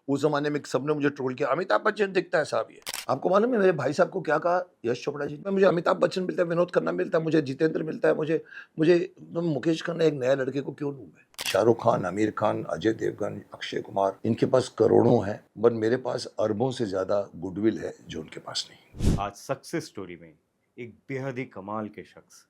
उस ज़माने में सबने मुझे ट्रोल किया, अमिताभ बच्चन दिखता है साहब ये। आपको मालूम है मेरे भाई साहब को क्या कहा यश चोपड़ा जी ने? मुझे अमिताभ बच्चन मिलता है, विनोद खन्ना मिलता है, मुझे जितेंद्र मिलता है, मुझे मुझे मुकेश खन्ना, एक नया लड़के को क्यों लूँ मैं? शाहरुख खान, आमिर खान, अजय देवगन, अक्षय कुमार, इनके पास करोड़ों हैं, बट मेरे पास अरबों से ज़्यादा गुडविल है जो उनके पास नहीं। आज सक्सेस स्टोरी में एक बेहद ही कमाल के शख्स,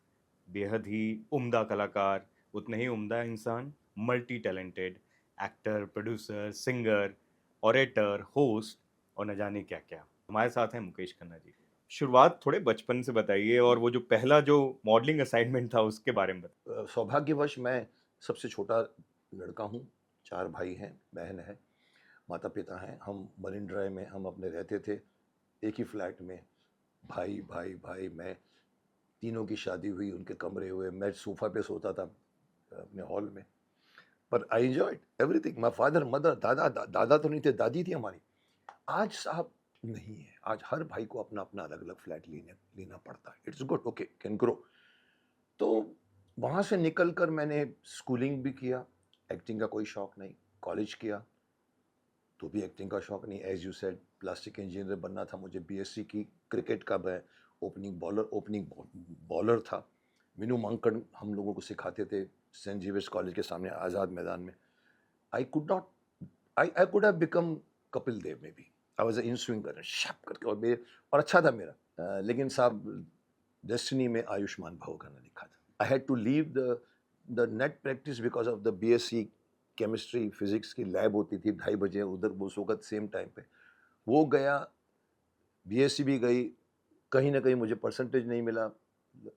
बेहद ही उम्दा कलाकार, उतने ही उम्दा इंसान, multi talented actor, producer, singer, orator, host और न जाने क्या क्या। हमारे साथ हैं मुकेश खन्ना जी। शुरुआत थोड़े बचपन से बताइए और वो जो पहला जो मॉडलिंग असाइनमेंट था उसके बारे में बताइए। सौभाग्यवश मैं सबसे छोटा लड़का हूँ, 4 भाई हैं, बहन है, माता-पिता हैं। हम मरीन ड्राइव में हम अपने रहते थे, एक ही फ्लैट में, भाई, भाई, भाई, मैं, तीनों की शादी हुई, उनके कमरे हुए, मैं सोफ़ा पे सोता था अपने हॉल में। पर I enjoyed everything, my father, mother, दादा तो नहीं थे, दादी थी हमारी। आज साहब नहीं है, आज हर भाई को अपना-अपना अलग-अलग फ्लैट लेना पड़ता है। It's good, okay, can grow. तो वहाँ से निकल कर मैंने स्कूलिंग भी किया, एक्टिंग का कोई शौक नहीं, कॉलेज किया, तो भी एक्टिंग का शौक नहीं, as you said plastic engineer बनना था मुझे, बीएससी की, क्रिकेट का मैं ओपनिंग बॉलर था। विनू मांकड़ हम लोगों को सिखाते थे सेंट जेवियर्स कॉलेज के सामने आज़ाद मैदान में। I could not I could have become Kapil Dev maybe. I was a in swing runner शप करके, और अच्छा था मेरा। लेकिन साहब डेस्टिनी में आयुष्मान भव करना लिखा था। I had to leave the net practice because of the BSc chemistry, physics की लैब होती थी 2:30 बजे उधर उस वक़्त सेम टाइम पे। वो गया, बीएससी भी गई, कहीं न कहीं मुझे परसेंटेज नहीं मिला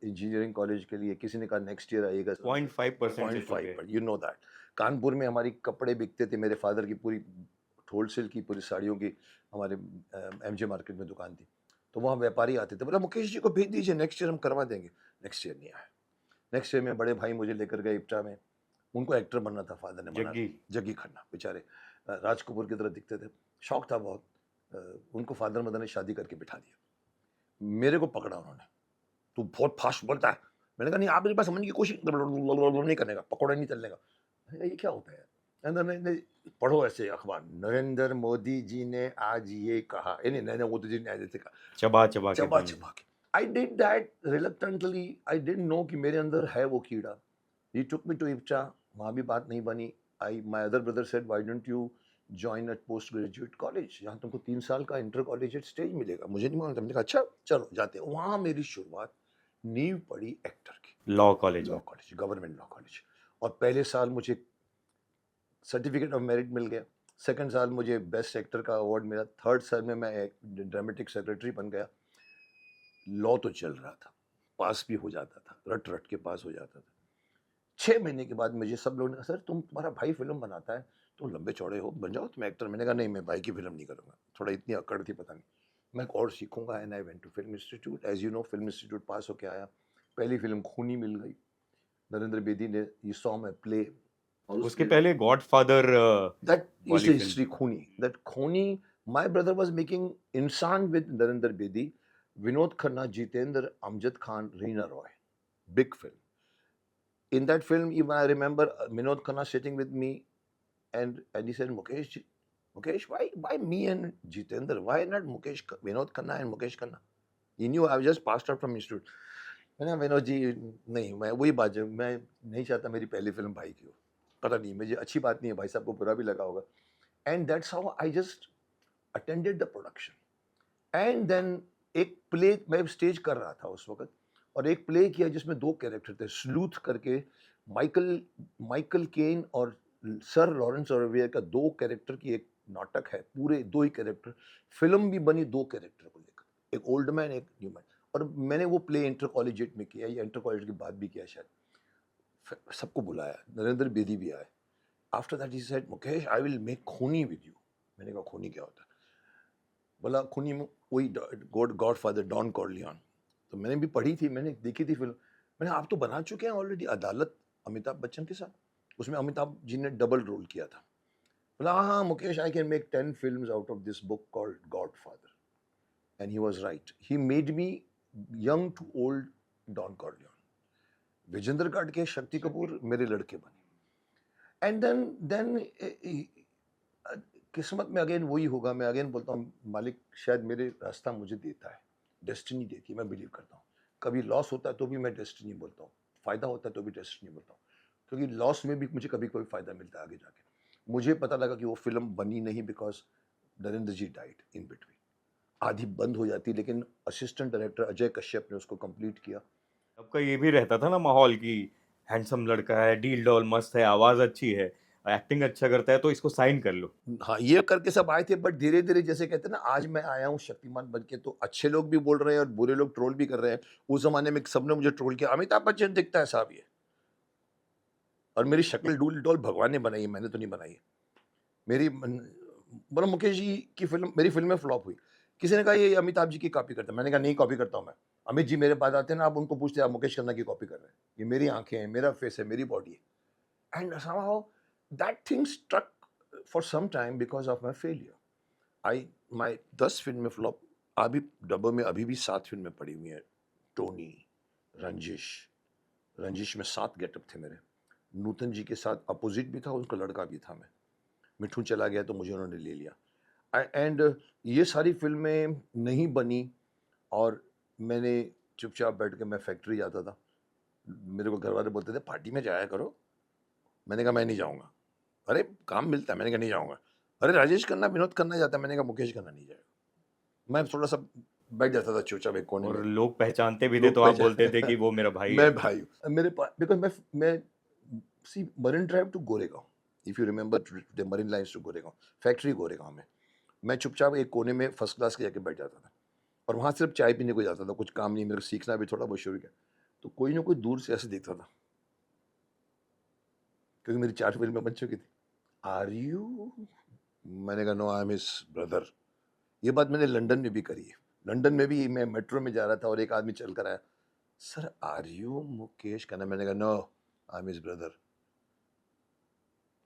इंजीनियरिंग कॉलेज के लिए, किसी ने कहा नेक्स्ट ईयर आइएगा। 0.5% से चूक 0.5 गए। पर, यू नो दैट। कानपुर में हमारी कपड़े बिकते थे, मेरे फादर की पूरी होलसेल की पूरी साड़ियों की हमारे एमजे मार्केट में दुकान थी। तो वहाँ व्यापारी आते थे, बोला मुकेश जी को भेज दीजिए, नेक्स्ट ईयर हम करवा देंगे। नेक्स्ट ईयर नहीं आया। नेक्स्ट ईयर में बड़े भाई मुझे लेकर गए इप्टा में, उनको एक्टर बनना था, फादर ने मना जग्गी। दिया। जग्गी खन्ना बेचारे राज कपूर की तरह दिखते थे, शौक था बहुत। उनको फादर मदर ने शादी करके बिठा दिया। मेरे को पकड़ा उन्होंने, तू बहुत फास्ट बोलता है। मैंने कहा नहीं, आप मेरी बात समझने की कोशिश नहीं करने का, पकौड़ा नहीं तलने का। मैंने कहा ये क्या होता है यार? नहीं, नहीं, नहीं, पढ़ो ऐसे अखबार, नरेंद्र मोदी जी ने आज ये कहा, नहीं, नरेंद्र मोदी जी ने आज ऐसे कहा, चबा चबा के चबा बोलेंगे। चबा के। I did that reluctantly, I didn't know कि मेरे अंदर है वो कीड़ा। ही टुक मी टू इप्टा, वहाँ भी बात नहीं बनी। I my other brother said why don't you join at post graduate college, जहाँ तुमको 3 साल का इंटर कॉलेजिएट स्टेज मिलेगा। मुझे नहीं मालूम था, मैंने कहा अच्छा चलो जाते हैं। वहाँ मेरी शुरुआत, नींव पड़ी एक्टर की। लॉ कॉलेज लॉ में। College, government law college. और पहले साल मुझे सर्टिफिकेट ऑफ मेरिट मिल गया, सेकंड साल मुझे बेस्ट एक्टर का अवार्ड मिला, थर्ड साल में मैं एक ड्रामेटिक सेक्रेटरी बन गया। लॉ तो चल रहा था, पास भी हो जाता था, रट रट के पास हो जाता था। 6 महीने के बाद मुझे सब लोगों ने कहा सर तुम्हारा भाई फिल्म बनाता है, तुम लंबे चौड़े हो, बन जाओ तुम एक्टर। मैंने कहा नहीं, मैं भाई की फिल्म नहीं करूँगा। थोड़ा इतनी अकड़ थी पता नहीं, मैं और सीखूंगा। And I went to film institute, as you know film institute pass होके आया। पहली फिल्म खूनी मिल गई, नरेंद्र बेदी ने, यू सॉ माय प्ले। और उसके उसके पहले गॉडफादर दैट इज वाली द फिल्म हिस्ट्री, थी। खूनी, दैट खूनी। माय ब्रदर वाज मेकिंग इंसान with Narendra Bedi, Vinod Khanna, Jitendra, Amjad Khan, Reena Roy, big film. In that film, even I remember Vinod Khanna sitting with me, and he said, Mukesh, why me and Jitendra? Why not Vinod Khanna and Mukesh Khanna? He knew I was just passed out from institute. मैंने कहा विनोद जी नहीं, मैं वही बात है, मैं नहीं चाहता मेरी पहली फिल्म भाई की हो। पता नहीं, मुझे अच्छी बात नहीं है, भाई साहब को बुरा भी लगा होगा। And that's how I just attended the production. And then एक प्ले मैं स्टेज कर रहा था उस वक़्त, और एक प्ले किया जिसमें 2 कैरेक्टर थे, स्लूथ करके। माइकल माइकल केन और सर लॉरेंस ओलिवियर का 2 कैरेक्टर की एक नाटक है, पूरे 2 ही कैरेक्टर। फ़िल्म भी बनी 2 कैरेक्टर को लेकर, एक ओल्ड मैन, एक न्यू मैन। और मैंने वो प्ले इंटर कॉलेजिएट में किया, या इंटर कॉलेज के बाद भी किया शायद। फ सबको बुलाया, नरेंद्र बेदी भी आए। After that he said, "Mukesh, I will make खूनी विद यू।" मैंने कहा, "खूनी क्या होता है?" बोला, खूनी में वही गॉडफादर डॉन कॉर्लियन। तो मैंने भी पढ़ी थी, मैंने देखी थी फिल्म। मैंने, आप तो बना चुके हैं ऑलरेडी अदालत अमिताभ बच्चन के साथ, उसमें अमिताभ जी ने डबल रोल किया था। बोला हाँ हाँ Mukesh, I can make 10 films out of this book called Godfather. And he was right, he made me young to old Don Corleone. Vijendra Ghat के शक्ति कपूर मेरे लड़के बने। एंड देन किस्मत में अगेन वही होगा, मैं अगेन बोलता हूँ मालिक शायद मेरे रास्ता मुझे देता है, डेस्टिनी देती है, मैं बिलीव करता हूँ। कभी लॉस होता है तो भी मैं डेस्टिनी बोलता हूँ, फ़ायदा होता है तो भी डेस्टिनी बोलता हूँ, क्योंकि लॉस में भी मुझे कभी कोई फ़ायदा मिलता है आगे जाके। मुझे पता लगा कि वो फ़िल्म बनी नहीं because Narendra ji died in between. आधी बंद हो जाती लेकिन असिस्टेंट डायरेक्टर अजय कश्यप ने उसको कंप्लीट किया। आपका ये भी रहता था ना माहौल की हैंडसम लड़का है, डील डॉल मस्त है, आवाज़ अच्छी है, एक्टिंग अच्छा करता है तो इसको साइन कर लो। हाँ, ये करके सब आए थे बट धीरे-धीरे जैसे कहते हैं ना आज मैं आया हूँ शक्तिमान बन के तो अच्छे लोग भी बोल रहे हैं और बुरे लोग ट्रोल भी कर रहे हैं। उस ज़माने में सबने मुझे ट्रोल किया, अमिताभ बच्चन दिखता है साहब ये। और मेरी शक्ल डूल-डॉल भगवान ने बनाई है, मैंने तो नहीं बनाई है। मेरी मन बोला मुकेश जी की फ़िल्म मेरी फ़िल्में फ्लॉप हुई। किसी ने कहा ये अमिताभ जी की कॉपी करता है। मैंने कहा नहीं कॉपी करता हूँ मैं। अमित जी मेरे पास आते हैं ना आप उनको पूछते हैं आप मुकेश खन्ना की कॉपी कर रहे हैं। ये मेरी आँखें हैं, मेरा फेस है, मेरी बॉडी है। And somehow that thing struck for some time because of my failure. I my 10 फ़िल्में फ्लॉप अभी डब्बे में अभी भी 7 फ़िल्में पड़ी हुई हैं। टोनी, रंजिश, रंजिश में 7 गेटअप थे मेरे। नूतन जी के साथ अपोज़िट भी था, उनका लड़का भी था मैं। मिठू चला गया तो मुझे उन्होंने ले लिया। एंड ये सारी फ़िल्में नहीं बनी और मैंने चुपचाप बैठ के मैं फैक्ट्री जाता था। मेरे को घरवाले बोलते थे पार्टी में जाया करो। मैंने कहा मैं नहीं जाऊँगा। अरे काम मिलता है, मैंने कहा नहीं जाऊँगा। अरे राजेश खन्ना, विनोद खन्ना जाता है, मैंने कहा मुकेश खन्ना नहीं जाएगा। मैं थोड़ा-सा बैठ जाता था चुपचाप एक कोने और में। लोग पहचानते भी थे लोग तो आप बोलते थे पहचान कि वो मेरा भाई है। मैं भाई हूँ। मेरे पा बिकॉज़ मैं सी Marine Drive to Goregaon, if you remember the Marine Lines to Goregaon, factory Goregaon में। मैं चुपचाप एक कोने में फर्स्ट क्लास के जाके बैठ जाता था और वहाँ सिर्फ चाय पीने को जाता था, कुछ काम नहीं, मेरे को सीखना भी थोड़ा बहुत शुरू किया। तो कोई ना कोई दूर से ऐसे देखता था, क्योंकि मेरी 4 फ़िल्में बन चुकी थी। Are you? मैंने कहा no I am his brother. ये बात मैंने लंदन में भी करी है। लंदन में भी मैं मेट्रो में जा रहा था और एक आदमी चल कर आया, sir are you Mukesh Khanna? मैंने कहा no I am his brother.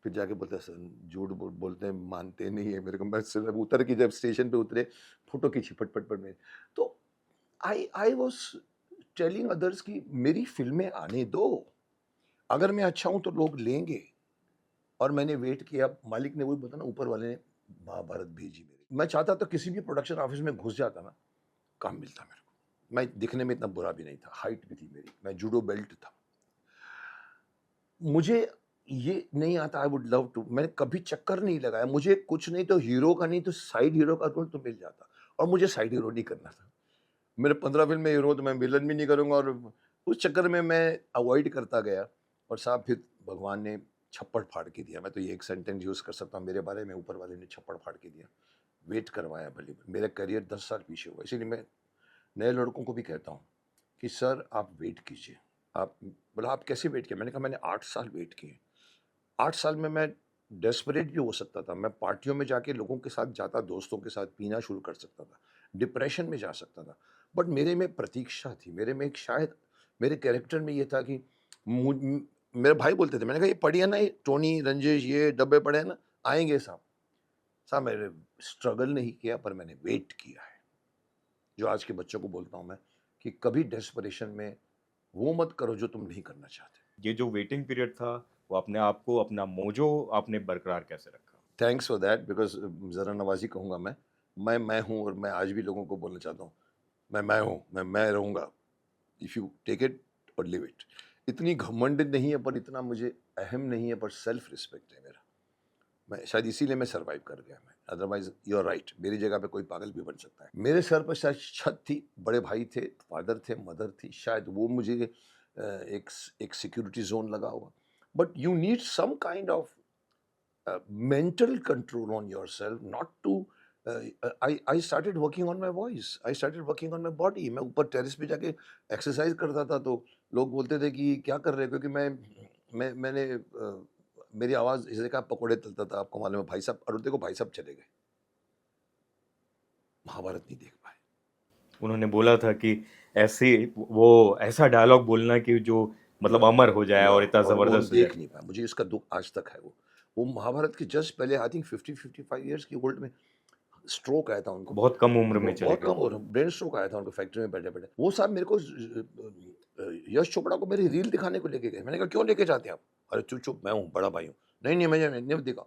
फिर जाके बोलता है सर झूठ बोलते हैं, मानते नहीं है मेरे को। मैं सिर्फ उतर के जब स्टेशन पे उतरे, फ़ोटो खींची फट में। तो आई वाज़ टेलिंग अदर्स कि मेरी फ़िल्में आने दो। अगर मैं अच्छा हूँ तो लोग लेंगे। और मैंने वेट किया, मालिक ने वही बोला ना ऊपर वाले ने महाभारत भेजी मेरी। मैं चाहता था किसी भी प्रोडक्शन ऑफिस में घुस जाता ना, काम मिलता मेरे को। मैं दिखने में इतना बुरा भी नहीं था, हाइट भी थी मेरी, मैं जूडो बेल्ट था। मुझे ये नहीं आता आई वुड लव टू, मैंने कभी चक्कर नहीं लगाया, मुझे कुछ नहीं तो हीरो का नहीं तो साइड हीरो का रोल तो मिल जाता और मुझे साइड हीरो नहीं करना था। मेरे 15 फ़िल्म में हीरो तो मैं विलन भी नहीं करूँगा और उस चक्कर में मैं अवॉइड करता गया और साहब फिर भगवान ने छप्पड़ फाड़ के दिया। मैं तो ये एक सेंटेंस यूज़ कर सकता हूँ मेरे बारे में, ऊपर वाले ने छप्पड़ फाड़ के दिया। वेट करवाया भले मेरा करियर 10 साल पीछे हुआ। इसीलिए मैं नए लड़कों को भी कहता हूँ कि सर आप वेट कीजिए। आप बोला आप कैसे वेट किया? मैंने कहा मैंने 8 साल वेट किए। 8 साल में मैं डेस्परेट भी हो सकता था। मैं पार्टियों में जाके लोगों के साथ जाता, दोस्तों के साथ पीना शुरू कर सकता था। डिप्रेशन में जा सकता था। बट मेरे में प्रतीक्षा थी। मेरे में एक शायद मेरे कैरेक्टर में ये था कि मेरे भाई बोलते थे, मैंने कहा ये पढ़ी है ना ये टोनी, रंजिश ये डब्बे पड़े हैं ना, आएँगे साहब। साहब मैंने स्ट्रगल नहीं किया पर मैंने वेट किया है। जो आज के बच्चों को बोलता हूँ मैं कि कभी डेस्परेशन में वो मत करो जो तुम नहीं करना चाहते। ये जो वेटिंग पीरियड था, वो अपने आप को अपना मोजो आपने बरकरार कैसे रखा? थैंक्स फॉर दैट बिकॉज़ ज़रा नवाज़ी कहूँगा मैं। मैं हूँ और मैं आज भी लोगों को बोलना चाहता हूँ। मैं हूँ, मैं रहूँगा। इफ़ यू टेक इट और लिव इट। इतनी घमंड नहीं है पर इतना मुझे अहम नहीं है पर सेल्फ रिस्पेक्ट है मेरा। मैं शायद इसीलिए मैं सर्वाइव कर गया मैं। अदरवाइज़ यू आर राइट, मेरी जगह पे कोई पागल भी बन सकता है। मेरे सर पर शायद छत थी, बड़े भाई थे, फादर थे, मदर थी, शायद वो मुझे एक सिक्योरिटी ज़ोन लगा होगा। But you need some kind of mental control on yourself not to I started working on my voice, I started working on my body। मैं ऊपर टेरेस पे जाके एक्सरसाइज करता था तो लोग बोलते थे कि क्या कर रहे हो, क्योंकि मैंने मेरी आवाज़ जैसे कहा पकोड़े तलता था, आपको मालूम है भाई साहब, और देखो भाई साहब चले गए, महाभारत नहीं देख पाए। उन्होंने बोला था कि ऐसे वो ऐसा डायलॉग बोलना कि जो मतलब या अमर हो जाए या और इतना और वो हम ज़बरदस्त हो जाए। देख नहीं पाए, मुझे इसका दुख आज तक है। वो महाभारत के जस्ट पहले आई थिंक 50-55 ईयर्स की ओल्ड में स्ट्रोक आया था उनको। बहुत कम उम्र में वो चले बहुत गए। कम हो रहा, ब्रेन स्ट्रोक आया था उनको फैक्ट्री में बैठे-बैठे। वो साहब मेरे को यश चोपड़ा को मेरी रील दिखाने को लेके गए। मैंने कहा क्यों लेके जाते हैं आप? अरे चुप-चुप मैं हूँ, बड़ा भाई हूँ। नहीं, नहीं मैंने नहीं देखा।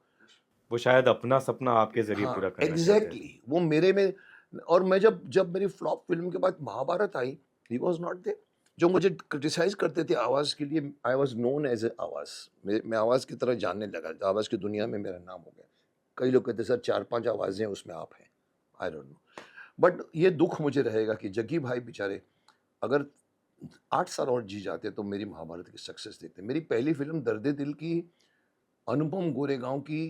वो शायद अपना सपना आपके ज़रिए हाँ, पूरा करना चाहते थे। एग्ज़ैक्टली वो मेरे में। और मैं जब जब मेरी फ्लॉप फ़िल्म के बाद महाभारत आई, ही वाज़ नॉट देयर। जो मुझे क्रिटिसाइज़ करते थे आवाज़ के लिए, I was known as a आवाज़। मैं आवाज़ की तरह जानने लगा, आवाज़ की दुनिया में मेरा नाम हो गया। कई लोग कहते हैं सर 4-5 आवाज़ें हैं उसमें आप हैं। I don't know. बट ये दुःख मुझे रहेगा कि जग्गी भाई बेचारे अगर 8 साल और जी जाते तो मेरी महाभारत की सक्सेस देखते। मेरी पहली फ़िल्म दर्द दिल की अनुपम गोरेगांव की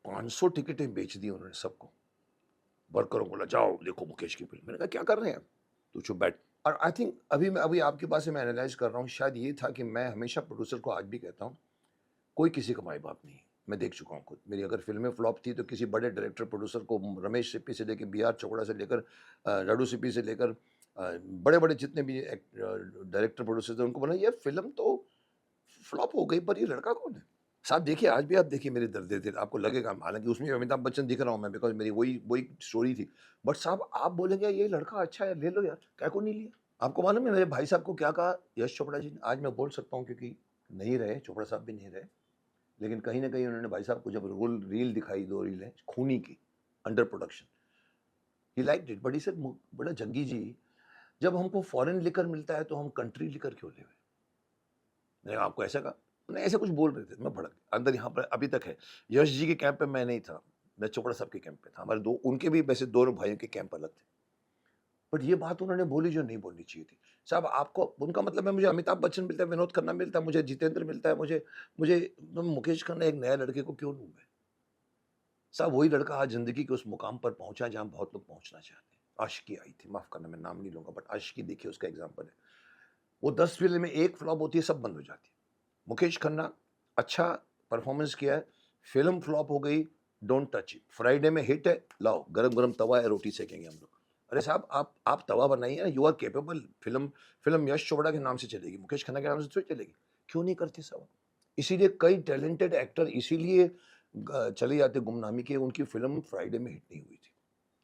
500 टिकटें बेच दी उन्होंने सबको। वर्करों को बोला जाओ देखो मुकेश की फ़िल्म। मैंने कहा क्या कर रहे हैं आप? तू चुप बैठ। और आई थिंक अभी आपकी बात से मैं एनालाइज़ कर रहा हूँ, शायद ये था कि मैं हमेशा प्रोड्यूसर को आज भी कहता हूँ, कोई किसी का माई-बाप नहीं है। मैं देख चुका हूँ खुद। मेरी अगर फ़िल्में फ्लॉप थी तो किसी बड़े डायरेक्टर प्रोड्यूसर को रमेश सिप्पी से लेके बी आर चोपड़ा से लेकर लाडू सिप्पी से लेकर बड़े-बड़े जितने भी डायरेक्टर प्रोड्यूसर थे उनको बोला ये फ़िल्म तो फ्लॉप हो गई पर ये लड़का कौन है? साहब देखिए आज भी आप देखिए मेरे दर्द दिल आपको लगेगा, हालाँकि उसमें अमिताभ बच्चन दिख रहा हूँ मैं बिकॉज़ मेरी वही वही स्टोरी थी। बट साहब आप बोलेंगे ये लड़का अच्छा है ले लो यार, काहे को नहीं लिया? आपको मालूम है मेरे भाई साहब को क्या कहा यश चोपड़ा जी ने? आज मैं बोल सकता हूँ क्योंकि नहीं रहे, चोपड़ा साहब भी नहीं रहे। लेकिन कहीं न कहीं उन्होंने भाई साहब को जब रील दिखाई 2 रीलें खूनी की, under production, he liked it but he said "बेटा जग्गी जी, जब हमको फॉरेन लिकर मिलता है तो हम कंट्री लिकर क्यों लें?" मैंने कहा, "आपको ऐसा कहा?" नहीं ऐसा कुछ बोल रहे थे, मैं भड़क गया। अंदर यहाँ पर अभी तक है। यश जी के कैंप पे मैं नहीं था, मैं चोपड़ा साहब के कैंप पे था। हमारे 2 उनके भी वैसे दोनों भाइयों के कैंप अलग थे। बट ये बात उन्होंने बोली जो नहीं बोलनी चाहिए थी। साहब आपको उनका मतलब है मुझे अमिताभ बच्चन मिलता है, विनोद खन्ना मिलता है, मुझे जितेंद्र मिलता है, मुझे मुझे मुकेश खन्ना एक नए लड़के को क्यों लूँ मैं? साहब वही लड़का आज ज़िंदगी के उस मुकाम पर पहुँचा जहाँ बहुत लोग पहुँचना चाहते हैं। आशिकी आई थी, माफ़ करना मैं नाम नहीं लूँगा बट आशिकी देखिए उसका एग्ज़ाम्पल है। वो 10 फ़िल्म में 1 फ्लॉप होती है, सब बंद हो जाती है। मुकेश खन्ना अच्छा परफ़ॉर्मेंस किया है, फ़िल्म फ्लॉप हो गई, डोंट टच इट। फ्राइडे में हिट है, लाओ गरम-गरम तवा है, रोटी सेकेंगे हम लोग। अरे साहब आप तवा बनाइए ना, you are capable. Film film Yash Chopra के नाम से चलेगी, मुकेश खन्ना के नाम से थोड़ी चलेगी। क्यों नहीं करते साहब? इसीलिए कई टैलेंटेड एक्टर इसीलिए चले जाते गुमनामी के, उनकी फ़िल्म फ्राइडे में हिट नहीं हुई थी।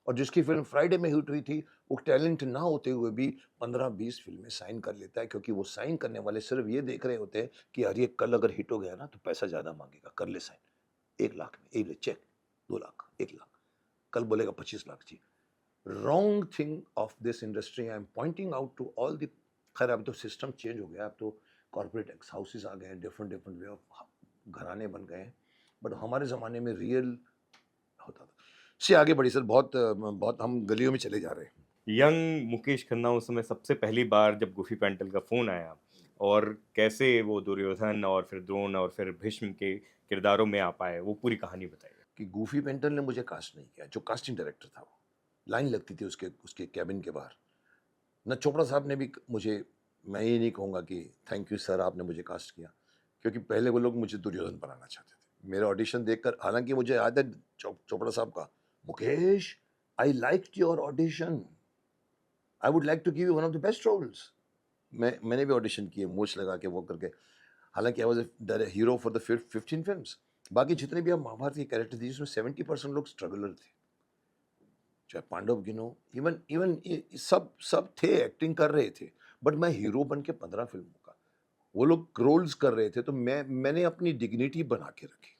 और जिसकी फ़िल्म फ्राइडे में हिट हुई थी, वो टैलेंट ना होते हुए भी 15-20 फ़िल्में साइन कर लेता है क्योंकि वो साइन करने वाले सिर्फ़ ये देख रहे होते हैं कि यार ये कल अगर हिट हो गया ना तो पैसा ज़्यादा माँगेगा, कर ले साइन। 1 लाख में, ये ले चेक, 2 लाख, 1 लाख, कल बोलेगा 25 लाख जी। Wrong thing of this industry I am pointing out to all the. खैर अब तो सिस्टम चेंज हो गया, अब तो कॉर्पोरेट एक्स हाउसेज़ आ गए हैं, डिफरेंट डिफरेंट वे ऑफ घराने बन गए हैं। बट हमारे ज़माने में रियल होता था। से आगे बढ़िए सर, बहुत हम गलियों में चले जा रहे हैं। यंग मुकेश खन्ना उस समय सबसे पहली बार जब गुफी पैंटल का फ़ोन आया और कैसे वो दुर्योधन और फिर द्रोण और फिर भीष्म के किरदारों में आ पाए, वो पूरी कहानी बताइए? कि गूफी पेंटल ने मुझे कास्ट नहीं किया, जो कास्टिंग डायरेक्टर था वो। लाइन लगती थी उसके उसके केबिन के बाहर। न चोपड़ा साहब ने भी मुझे, मैं ये नहीं कहूँगा कि थैंक यू सर आपने मुझे कास्ट किया, क्योंकि पहले वो लोग मुझे दुर्योधन बनाना चाहते थे। मेरा ऑडिशन देखकर हालाँकि मुझे याद है चोपड़ा साहब का, "Mukesh, I liked your audition. I would like to give you one of the best roles." मैंने भी ऑडिशन किए, मूंछ लगा के वो करके। हालाँकि I was the hero for the 15 films. बाकी जितने भी अब महाभारत के कैरेक्टर थे, जिसमें 70% लोग स्ट्रगलर थे। चाहे पांडव गिनो, इवन इवन सब सब थे, एक्टिंग कर रहे थे। बट मैं हीरो बन के 15 फिल्मों का, वो लोग रोल्स कर रहे थे तो मैंने अपनी डिग्निटी बना के रखी।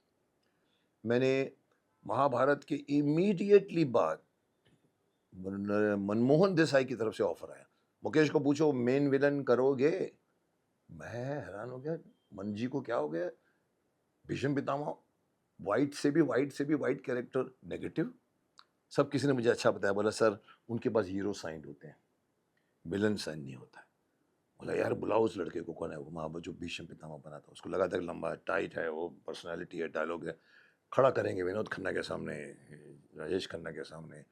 मैंने महाभारत के इमीडिएटली बाद मनमोहन देसाई की तरफ से ऑफर आया, मुकेश को पूछो मेन विलन करोगे? मैं हैरान हो गया, मन जी को क्या हो गया? भीष्म पितामह, वाइट से भी वाइट कैरेक्टर, नेगेटिव। सब किसी ने मुझे अच्छा बताया, बोला सर उनके पास हीरो साइंड होते हैं, विलन साइन नहीं होता है। बोला यार बुलाओ उस लड़के को, कौन है वो? वहाँ जो भीष्म पितामह बना था, उसको लगा था कि लंबा टाइट है, वो पर्सनालिटी है, डायलॉग है, खड़ा करेंगे विनोद खन्ना के सामने, राजेश खन्ना के सामने।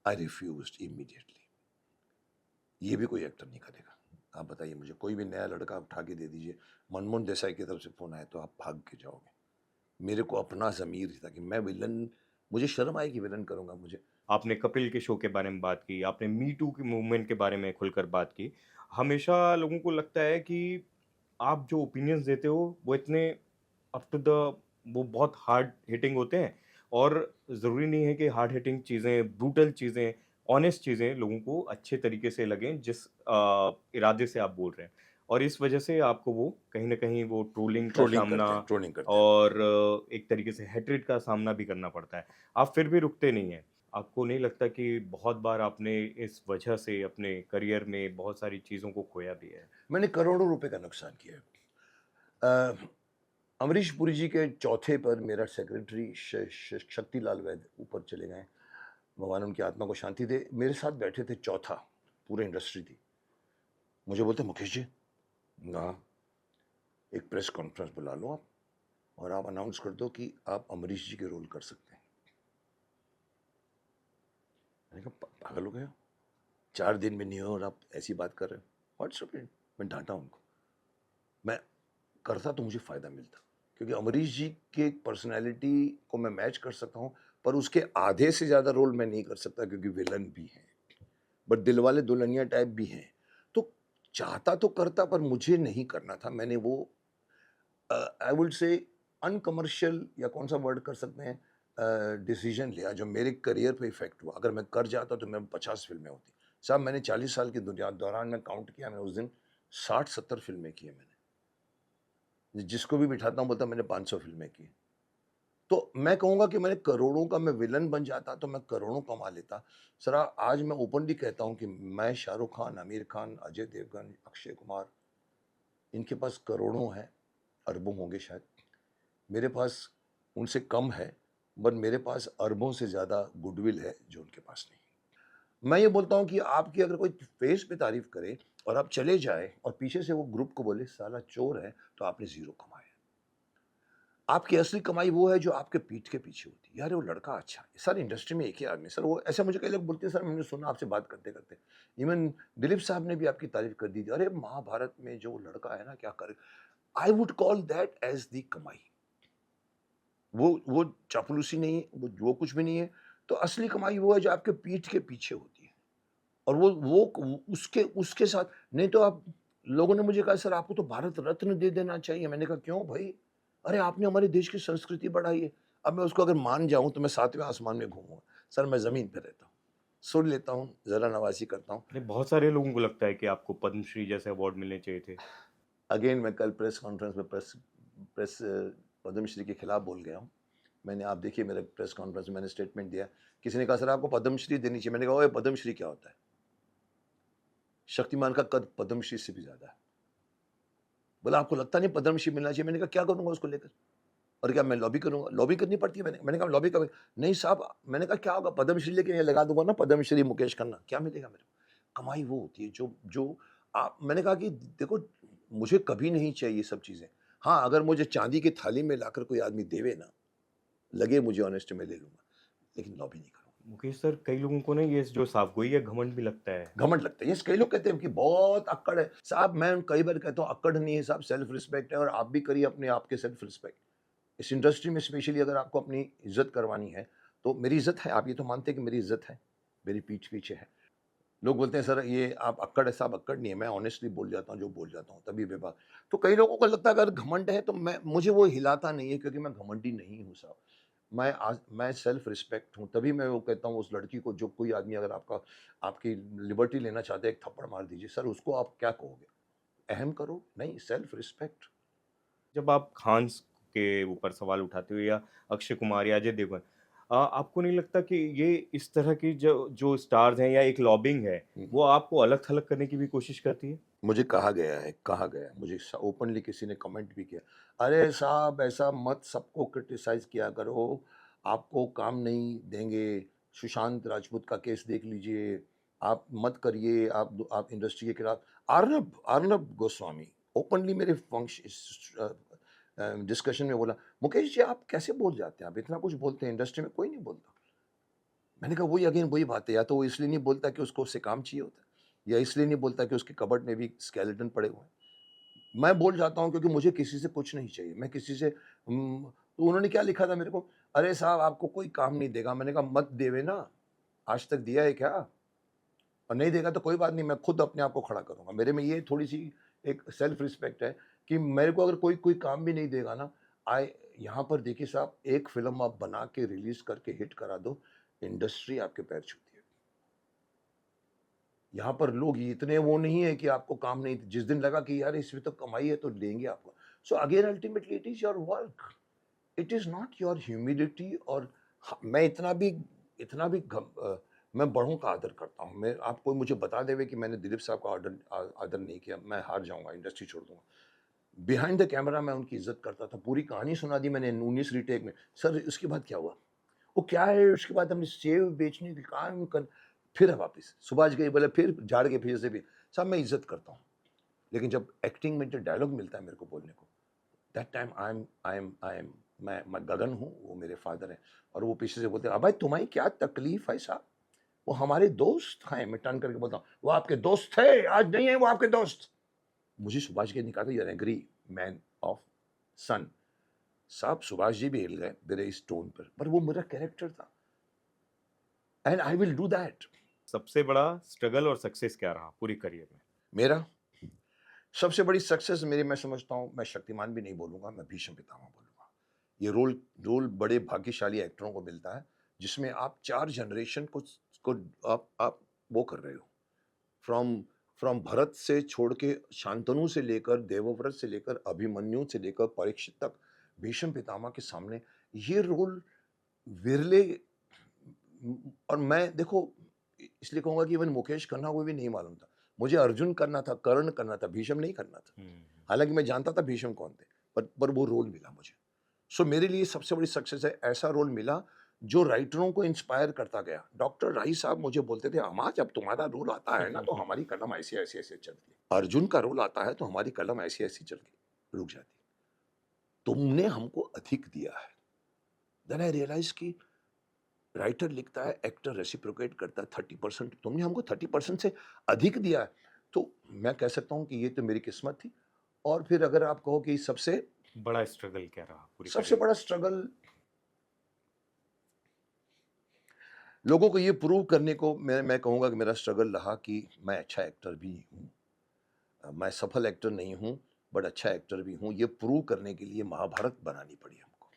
आई रिफ्यूज्ड इमीडिएटली। ये भी कोई एक्टर नहीं करेगा। आप बताइए मुझे, कोई भी नया लड़का आप उठा के दे दीजिए, मनमोहन देसाई की तरफ से फ़ोन आए तो आप भाग के जाओगे। मेरे को अपना ज़मीर था कि मैं विलन, मुझे शर्म आएगी विलन करूँगा मुझे। आपने कपिल के शो के बारे में बात की, आपने मी टू की मूवमेंट के बारे में खुलकर बात की। हमेशा लोगों को लगता है कि आप जो ओपिनियंस देते हो, वो इतने अप टू द वो बहुत हार्ड हिटिंग होते हैं और ज़रूरी नहीं है कि हार्ड हिटिंग चीज़ें, ब्रूटल चीज़ें, ऑनेस्ट चीज़ें लोगों को अच्छे तरीके से लगें जिस इरादे से आप बोल रहे हैं। और इस वजह से आपको वो कहीं न कहीं वो ट्रोलिंग का ट्रोलिंग सामना करते हैं, ट्रोलिंग करते हैं। और एक तरीके से हेट्रेड का सामना भी करना पड़ता है। आप फिर भी रुकते नहीं हैं। आपको नहीं लगता कि बहुत बार आपने इस वजह से अपने करियर में बहुत सारी चीज़ों को खोया भी है? मैंने करोड़ों रुपए का नुकसान किया है। अ, अमरीश पुरी जी के चौथे पर मेरा सेक्रेटरी शक्तिलाल वैद्य ऊपर चले गए, भगवान उनकी आत्मा को शांति दे। मेरे साथ बैठे थे चौथा, पूरी इंडस्ट्री थी। मुझे बोलते, मुकेश जी, हाँ, एक प्रेस कॉन्फ्रेंस बुला लो आप, और आप अनाउंस कर दो कि आप अमरीश जी के रोल कर सकते हैं। मैंने कहा, पागल हो गए हो? 4 दिन में नहीं हो और आप ऐसी बात कर रहे हो? व्हाट्सएप पे मैं डांटा उनको। मैं करता तो मुझे फ़ायदा मिलता, क्योंकि अमरीश जी की पर्सनैलिटी को मैं मैच कर सकता हूँ, पर उसके आधे से ज़्यादा रोल मैं नहीं कर सकता, क्योंकि विलन भी हैं, बट दिलवाले दुल्हनिया टाइप भी हैं। तो चाहता तो करता, पर मुझे नहीं करना था। मैंने वो आई वुड से अनकमर्शियल, या कौन सा वर्ड कर सकते हैं, डिसीजन लिया जो मेरे करियर पे इफेक्ट हुआ। अगर मैं कर जाता तो मैं 50 फिल्में होती। साहब, मैंने 40 साल की दुनिया दौरान में काउंट किया, मैं उस दिन 60-70 फिल्में की है मैंने। जिसको भी बिठाता हूँ बोलता मैंने 500 फिल्में की। तो मैं कहूँगा कि मैंने करोड़ों का, मैं विलन बन जाता तो मैं करोड़ों कमा लेता। सरा, आज मैं ओपनली कहता हूँ कि मैं शाहरुख खान, आमिर खान, अजय देवगन, अक्षय कुमार, इनके पास करोड़ों हैं, अरबों होंगे शायद। मेरे पास उनसे कम है, बट मेरे पास अरबों से ज़्यादा गुडविल है जो उनके पास नहीं है। मैं ये बोलता हूँ कि आपकी अगर कोई फेस पे तारीफ करे और आप चले जाए और पीछे से वो ग्रुप को बोले साला चोर है, तो आपने ज़ीरो कमाया। आपकी असली कमाई वो है जो आपके पीठ के पीछे होती है। यार वो लड़का अच्छा है, सर इंडस्ट्री में एक ही आदमी, सर वो ऐसा, मुझे कई लोग बोलते हैं, सर मैंने सुना आपसे बात करते करते, इवन दिलीप साहब ने भी आपकी तारीफ कर दी थी, अरे महाभारत में जो लड़का है ना, क्या करे। I would call that as the कमाई। वो चापलूसी नहीं है, वो कुछ भी नहीं है। तो असली कमाई वो है जो आपके पीठ के पीछे होती है, और वो उसके उसके साथ। नहीं तो आप, लोगों ने मुझे कहा सर आपको तो भारत रत्न दे देना चाहिए। मैंने कहा क्यों भाई? अरे आपने हमारे देश की संस्कृति बढ़ाई है। अब मैं उसको अगर मान जाऊँ तो मैं 7वें आसमान में घूमूँगा। सर मैं ज़मीन पे रहता हूँ, सुन लेता हूँ, ज़रा नवाज़ी करता हूँ। नहीं, बहुत सारे लोगों को लगता है कि आपको पद्मश्री जैसे अवार्ड मिलने चाहिए थे। अगेन मैं कल प्रेस कॉन्फ्रेंस में प्रेस पद्मश्री के खिलाफ बोल गया हूँ। मैंने, आप देखिए मेरे प्रेस कॉन्फ्रेंस में मैंने स्टेटमेंट दिया। किसी ने कहा सर आपको पद्मश्री देनी चाहिए। मैंने कहा ओए, पद्मश्री क्या होता है? शक्तिमान का कद पद्मश्री से भी ज़्यादा है। बोला आपको लगता नहीं पद्मश्री मिलना चाहिए? मैंने कहा क्या करूँगा उसको लेकर? और क्या मैं लॉबी करूँगा? लॉबी करनी पड़ती है। मैंने कहा लॉबी कर, नहीं साहब। मैंने कहा क्या होगा, पद्मश्री लेके ये लगा दूँगा ना, पद्मश्री मुकेश खन्ना, क्या मिलेगा मेरे को? कमाई वो होती है जो जो आप, मैंने कहा कि देखो, मुझे कभी नहीं चाहिए ये सब चीज़ें। हाँ, अगर मुझे चांदी की थाली में लाकर कोई आदमी देवे ना, लगे मुझे ऑनेस्ट, में ले लूँगा, लेकिन लॉबी नहीं करूँगा। मुकेश सर, कई लोगों को ना ये जो साफगोई है, घमंड भी लगता है। घमंड लगता है। यस, कई लोग कहते हैं कि बहुत अक्कड़ है। साहब मैं कई बार कहता हूँ अक्कड़ नहीं है साहब, सेल्फ रिस्पेक्ट है, और आप भी करिए अपने आप के सेल्फ रिस्पेक्ट। इस इंडस्ट्री में स्पेशली अगर आपको अपनी इज्जत करवानी है, तो मेरी इज्जत है, आप ये तो मानते हैं कि मेरी इज्जत है, मेरी पीठ पीछे है। लोग बोलते हैं सर ये आप अक्कड़ है। साहब अक्कड़ नहीं है, मैं ऑनेस्टली बोल जाता हूँ जो बोल जाता हूँ, तभी विभाग। तो कई लोगों को लगता है अगर घमंड है तो मुझे वो हिलाता नहीं है, क्योंकि मैं घमंडी नहीं हूँ साहब। मैं सेल्फ रिस्पेक्ट हूँ, तभी मैं वो कहता हूँ उस लड़की को, जो कोई आदमी अगर आपकी लिबर्टी लेना चाहते हैं, एक थप्पड़ मार दीजिए। सर उसको आप क्या कहोगे? अहम करो? नहीं, सेल्फ रिस्पेक्ट। जब आप खान के ऊपर सवाल उठाते हो या अक्षय कुमार या अजय देवगन, आपको नहीं लगता कि ये इस तरह की जो जो स्टार्स हैं या एक लॉबिंग है, वो आपको अलग-थलग करने की भी कोशिश करती है? मुझे कहा गया है, मुझे ओपनली किसी ने कमेंट भी किया, अरे साहब ऐसा मत सबको क्रिटिसाइज किया करो, आपको काम नहीं देंगे। सुशांत राजपूत का केस देख लीजिए, आप मत करिए, आप इंडस्ट्री के खिलाफ। अर्नब गोस्वामी ओपनली मेरे फंक्शन डिस्कशन में बोला, मुकेश जी आप कैसे बोल जाते हैं, आप इतना कुछ बोलते हैं, इंडस्ट्री में कोई नहीं बोलता। मैंने कहा वही अगेन वही बात है, या तो वो इसलिए नहीं बोलता कि उसको उससे काम चाहिए होता है, या इसलिए नहीं बोलता कि उसके कबर्ड में भी स्केलेटन पड़े हुए हैं। मैं बोल जाता हूँ क्योंकि मुझे किसी से कुछ नहीं चाहिए, मैं किसी से तो उन्होंने क्या लिखा था मेरे को, अरे साहब आपको कोई काम नहीं देगा। मैंने कहा मत देवे ना, आज तक दिया है क्या? और नहीं देगा तो कोई बात नहीं, मैं खुद अपने आप को खड़ा करूँगा। मेरे में ये थोड़ी-सी एक सेल्फ रिस्पेक्ट है कि मेरे को अगर कोई कोई काम भी नहीं देगा ना, आय यहाँ पर देखिए साहब, एक फ़िल्म आप बना के रिलीज़ करके हिट करा दो, इंडस्ट्री आपके पैर छूती है। यहाँ पर लोग इतने वो नहीं है कि आपको काम नहीं, जिस दिन लगा कि यार इसमें तो कमाई है तो लेंगे आपको। So again ultimately it is your work, it is not your humility. और मैं इतना भी मैं बड़ों का आदर करता हूँ। मैं आप कोई मुझे बता देवे कि मैंने दिलीप साहब का आदर नहीं किया, मैं हार जाऊँगा, इंडस्ट्री छोड़ दूँगा। बिहाइंड द कैमरा मैं उनकी इज़्ज़त करता था। पूरी कहानी सुना दी मैंने 19 रीटेक में। सर उसके बाद क्या हुआ? वो क्या है, उसके बाद हमने सेव बेचने के काम कर, फिर वापस सुभाष गई बोले, फिर झाड़ के फिर से भी। साहब मैं इज़्ज़त करता हूँ, लेकिन जब एक्टिंग में जो डायलॉग मिलता है मेरे को बोलने को, दैट टाइम आई एम मैं गगन हूँ, वो मेरे फादर हैं। और वो पीछे से बोलते हैं, अबे तुम्हारी क्या तकलीफ है साहब? वो हमारे दोस्त हैं। मैं टर्न करके बोलता हूँ, वो आपके दोस्त थे, आज नहीं है वो आपके दोस्त। मुझे सुभाष जी ने कहा था, you are angry man of son. साहब सुभाष जी भी हिल गए मेरे इस टोन पर वो मेरा कैरेक्टर था, and I will do that. सबसे बड़ा स्ट्रगल और सक्सेस क्या रहा पूरी करियर में? मेरा सबसे बड़ी सक्सेस मेरी, मैं समझता हूँ, मैं शक्तिमान भी नहीं बोलूँगा, मैं भीष्म पितामह बोलूँगा। ये रोल रोल बड़े भाग्यशाली एक्टरों को मिलता है, जिसमें आप 4 जनरेशन को आप वो कर रहे हो। फ्रॉम फ्रॉम भरत से छोड़ के शांतनु से लेकर देवव्रत से लेकर अभिमन्यु से लेकर परीक्षित तक, भीष्म पितामह के सामने ये रोल विरले। और मैं देखो इसलिए कहूँगा कि इवन मुकेश खन्ना को भी नहीं मालूम था। मुझे अर्जुन करना था, कर्ण करना था, भीष्म नहीं करना था। हालाँकि मैं जानता था भीष्म कौन थे, पर वो रोल मिला मुझे। सो मेरे लिए सबसे बड़ी सक्सेस है, ऐसा रोल मिला जो राइटरों को इंस्पायर करता गया। डॉक्टर राही साहब मुझे बोलते थे, अम्मा जब तुम्हारा रोल आता है ना तो हमारी कलम ऐसे-ऐसे चलती है। अर्जुन का रोल आता है तो हमारी कलम ऐसी-ऐसी चल के रुक जाती है। तुमने हमको अधिक दिया है। देन आई रियलाइज़ कि राइटर लिखता है, एक्टर रेसिप्रोकेट करता है 30%, तुमने हमको 30% से अधिक दिया है। तो मैं कह सकता हूँ कि ये तो मेरी किस्मत थी। और फिर अगर आप कहो कि सबसे बड़ा स्ट्रगल क्या रहा पूरी सबसे करियर बड़ा स्ट्रगल, लोगों को ये प्रूव करने को, मैं कहूँगा कि मेरा स्ट्रगल रहा कि मैं अच्छा एक्टर भी हूँ। मैं सफल एक्टर नहीं हूँ, बट अच्छा एक्टर भी हूँ। ये प्रूव करने के लिए महाभारत बनानी पड़ी हमको।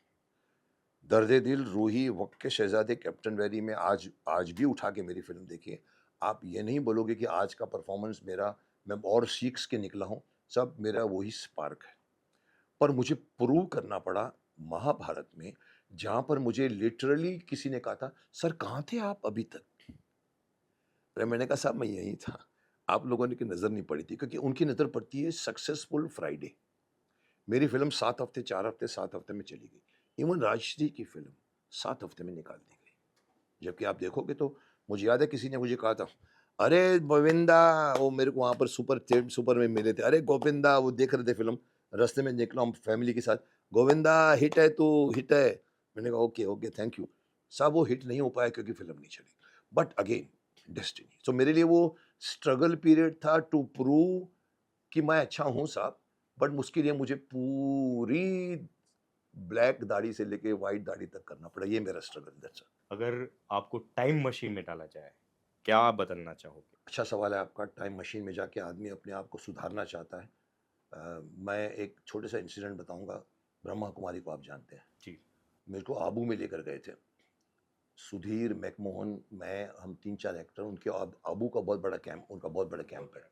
दर्द-ए-दिल, रूही, वक्त के शहज़ादे, कैप्टन वैली में आज आज भी उठा के मेरी फ़िल्म देखिए, आप ये नहीं बोलोगे कि आज का परफ़ॉर्मेंस मेरा, मैं और सीख के निकला हूँ, सब मेरा वही स्पार्क है। पर मुझे प्रूव करना पड़ा महाभारत में, जहाँ पर मुझे लिटरली किसी ने कहा था, "सर कहाँ थे आप अभी तक?" अरे मैंने कहा, "साहब मैं यहीं था, आप लोगों ने की नज़र नहीं पड़ी थी।" क्योंकि उनकी नज़र पड़ती है सक्सेसफुल फ्राइडे। मेरी फ़िल्म 7 हफ़्ते, 4 हफ़्ते, 7 हफ़्ते में चली गई। इवन राजश्री की फ़िल्म 7 हफ़्ते में निकाल दी गई। जबकि आप देखोगे तो मुझे याद है किसी ने मुझे कहा था, "अरे गोविंदा", वो मेरे को वहाँ पर सुपर में मिले थे, "अरे गोविंदा", वो देख रहे थे फ़िल्म, रास्ते में निकला हूँ फैमिली के साथ, "गोविंदा हिट है तू, हिट है।" मैंने कहा, "ओके, ओके, थैंक यू।" साहब वो हिट नहीं हो पाया क्योंकि फ़िल्म नहीं चली। But again destiny. सो मेरे लिए वो स्ट्रगल पीरियड था टू प्रूव कि मैं अच्छा हूँ साहब, बट उसके लिए मुझे पूरी ब्लैक दाढ़ी से लेके व्हाइट दाढ़ी तक करना पड़ा। ये मेरा स्ट्रगल, दैट्स ऑल। अगर आपको टाइम मशीन में डाला जाए, क्या आप बदलना चाहोगे? अच्छा सवाल है आपका। टाइम मशीन में जाके आदमी अपने आप को सुधारना चाहता है। मैं एक छोटे सा इंसिडेंट बताऊंगा। ब्रह्मा कुमारी को आप जानते हैं। जी। मेरे को आबू में लेकर गए थे। सुधीर, मैकमोहन, मैं, हम 3-4 एक्टर, उनके आबू का बहुत बड़ा कैंप, उनका बहुत बड़ा कैंप है।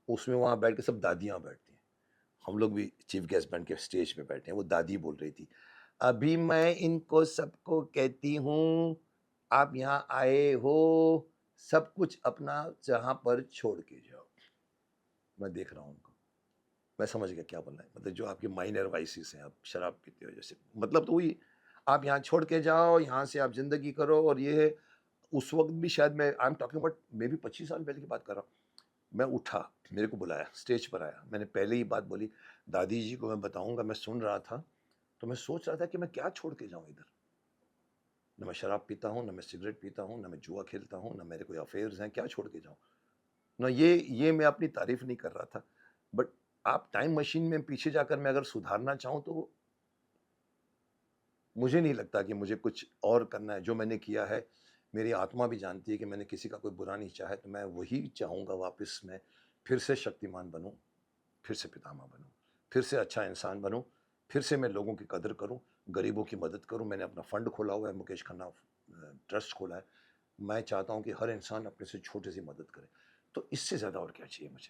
उसमें वहाँ बैठ के सब दादियाँ बैठती हैं। हम लोग भी चीफ गेस्ट बन के स्टेज पे बैठे हैं। वो दादी बोल रही थी, अभी मैं इनको सबको कहती हूँ, आप यहाँ आए हो, सब कुछ अपना जहाँ पर छोड़ के जाओ। मैं देख रहा हूँ उनको, मैं समझ गया क्या बोलना है। मतलब जो आपके माइनर वाइसेस हैं, आप शराब पीते हो जैसे, मतलब तो वही, आप यहाँ छोड़ के जाओ, यहाँ से आप ज़िंदगी करो। और ये है, उस वक़्त भी शायद मैं, I am talking about may be 25 साल पहले की बात कर रहा हूँ। मैं उठा, मेरे को बुलाया, स्टेज पर आया। मैंने पहले ही बात बोली, दादी जी को मैं बताऊँगा। मैं सुन रहा था, तो मैं सोच रहा था कि मैं क्या छोड़ के जाऊँ इधर। ना मैं शराब पीता हूँ, ना मैं सिगरेट पीता हूँ, ना मैं जुआ खेलता हूँ, ना मेरे कोई अफेयर्स हैं, क्या छोड़ के जाऊँ? ना ये मैं अपनी तारीफ़ नहीं कर रहा था। बट आप टाइम मशीन में पीछे जाकर मैं अगर सुधारना चाहूँ तो मुझे नहीं लगता कि मुझे कुछ और करना है। जो मैंने किया है, मेरी आत्मा भी जानती है कि मैंने किसी का कोई बुरा नहीं चाहा है, तो मैं वही चाहूँगा वापस मैं फिर से शक्तिमान बनूँ, फिर से पितामह बनूँ, फिर से अच्छा इंसान बनूँ, फिर से मैं लोगों की कदर करूँ, गरीबों की मदद करूँ। मैंने अपना फ़ंड खोला हुआ है, मुकेश खन्ना ट्रस्ट खोला है। मैं चाहता हूँ कि हर इंसान अपने से छोटे से मदद करे। तो इससे ज़्यादा और क्या चाहिए मुझे?